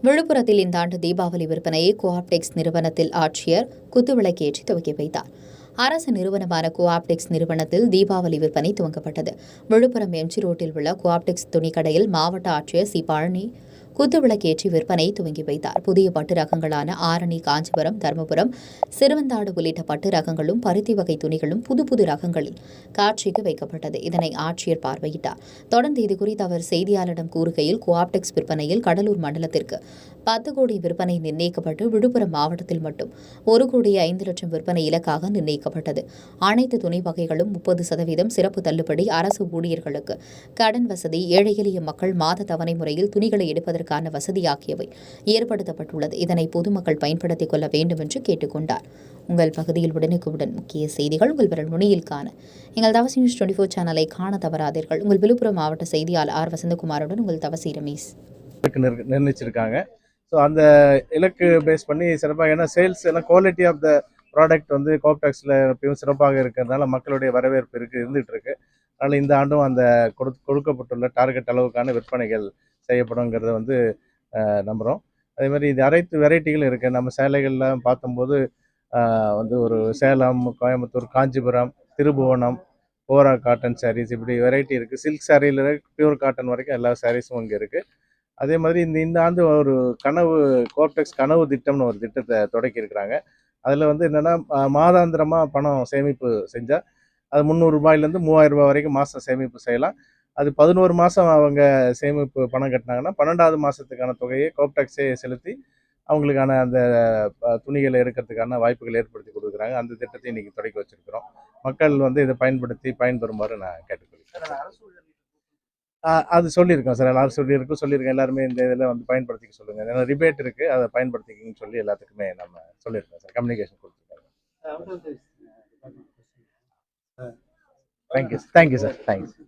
விழுப்புரத்தில் இந்த ஆண்டு தீபாவளி விற்பனையை கோஆப்டெக்ஸ் நிறுவனத்தில் ஆட்சியர் குத்துவிளக்கேற்றி துவக்கி வைத்தார். அரசு நிறுவனமான கோஆப்டெக்ஸ் நிறுவனத்தில் தீபாவளி விற்பனை துவங்கப்பட்டது. விழுப்புரம் எம்ஜி ரோட்டில் உள்ள கோஆப்டெக்ஸ் துணிக்கடையில் மாவட்ட ஆட்சியர் சி. பழனி குத்துவிளக்கேற்றி விற்பனை துவங்கி வைத்தார். புதிய பட்டு ரகங்களான ஆரணி, காஞ்சிபுரம், தருமபுரம், சிறுவந்தாடு உள்ளிட்ட பட்டு ரகங்களும் பருத்தி வகை துணிகளும் புது புது ரகங்களில் காட்சிக்கு வைக்கப்பட்டது. இதனை ஆட்சியர் பார்வையிட்டார். தொடர்ந்து இதுகுறித்து அவர் செய்தியாளரிடம் கூறுகையில், கோஆப்டெக்ஸ் விற்பனையில் கடலூர் மண்டலத்திற்கு 10 கோடி விற்பனை நிர்ணயிக்கப்பட்டு விழுப்புரம் மாவட்டத்தில் மட்டும் 1,05,00,000 விற்பனை இலக்காக நிர்ணயிக்கப்பட்டது. அனைத்து துணி வகைகளும் 30% சிறப்பு தள்ளுபடி, அரசு ஊழியர்களுக்கு கடன் வசதி, ஏழை எளிய மக்கள் மாத தவணை முறையில் துணிகளை எடுப்பதற்கான வசதி ஆகியவை ஏற்படுத்தப்பட்டுள்ளது. இதனை பொதுமக்கள் பயன்படுத்திக் கொள்ள வேண்டும் என்று கேட்டுக் கொண்டார். உங்கள் பகுதியில் உடனுக்குடன் முக்கிய செய்திகள் உங்கள் விரல் நுனியில் காண எங்கள் தவசி நியூஸ் 24 சேனலை காண தவறாதீர்கள். உங்கள் விழுப்புரம் மாவட்ட செய்தியாளர் ஆர். வசந்தகுமாருடன் உங்கள் தவசி ரமேஷ். நிர்ணயிச்சிருக்காங்க. ஸோ அந்த இலக்கு பேஸ் பண்ணி சிறப்பாக, ஏன்னா சேல்ஸ் எல்லாம் குவாலிட்டி ஆஃப் த ப்ராடக்ட் வந்து கோஆப்டெக்ஸில் எப்பயும் சிறப்பாக இருக்கிறதுனால மக்களுடைய வரவேற்பு இருந்துகிட்டு இருக்கு. அதனால் இந்த ஆண்டும் அந்த கொடுக்கப்பட்டுள்ள டார்கெட் அளவுக்கான விற்பனைகள் செய்யப்படுங்கிறத வந்து நம்புகிறோம். அதே மாதிரி இது அனைத்து வெரைட்டிகளும் இருக்குது. நம்ம சேலைகள்லாம் பார்த்தம்போது வந்து ஒரு சேலம், கோயம்புத்தூர், காஞ்சிபுரம், திருபுவனம், கோரா காட்டன் சாரீஸ், இப்படி வெரைட்டி இருக்குது. சில்க் சாரியில் பியூர் காட்டன் வரைக்கும் எல்லா சாரீஸும் இங்கே இருக்குது. அதே மாதிரி இந்த ஆண்டு ஒரு கோஆப்டெக்ஸ் கனவு திட்டம்னு ஒரு திட்டத்தை தொடக்கியிருக்கிறாங்க. அதில் வந்து என்னென்னா, மாதாந்திரமாக பணம் சேமிப்பு செஞ்சால் அது ரூ. 300 ரூ. 3000 வரைக்கும் மாதம் சேமிப்பு செய்யலாம். அது 11 மாதம் அவங்க சேமிப்பு பணம் கட்டினாங்கன்னா 12வது மாதத்துக்கான தொகையை கோஆப்டெக்ஸே செலுத்தி அவங்களுக்கான அந்த துணிகளை எடுக்கிறதுக்கான வாய்ப்புகள் ஏற்படுத்தி கொடுக்குறாங்க. அந்த திட்டத்தை இன்றைக்கி தொடக்கி வச்சுருக்கிறோம். மக்கள் வந்து இதை பயன்படுத்தி பயன்பெறுமாறு நான் கேட்டுக்கொள்கிறேன். அது சொல்லியிருக்கோம் சார், எல்லாரும் சொல்லியிருக்கேன். எல்லாருமே இந்த இதில் வந்து பயன்படுத்திக்க சொல்லுங்கள். ஏன்னா ரிபேட் இருக்குது, அதை பயன்படுத்திக்கிங்கன்னு சொல்லி எல்லாத்துக்குமே நம்ம சொல்லியிருக்கோம் சார். கம்யூனிகேஷன் கொடுத்துருக்காங்க. Thank you sir, thank you.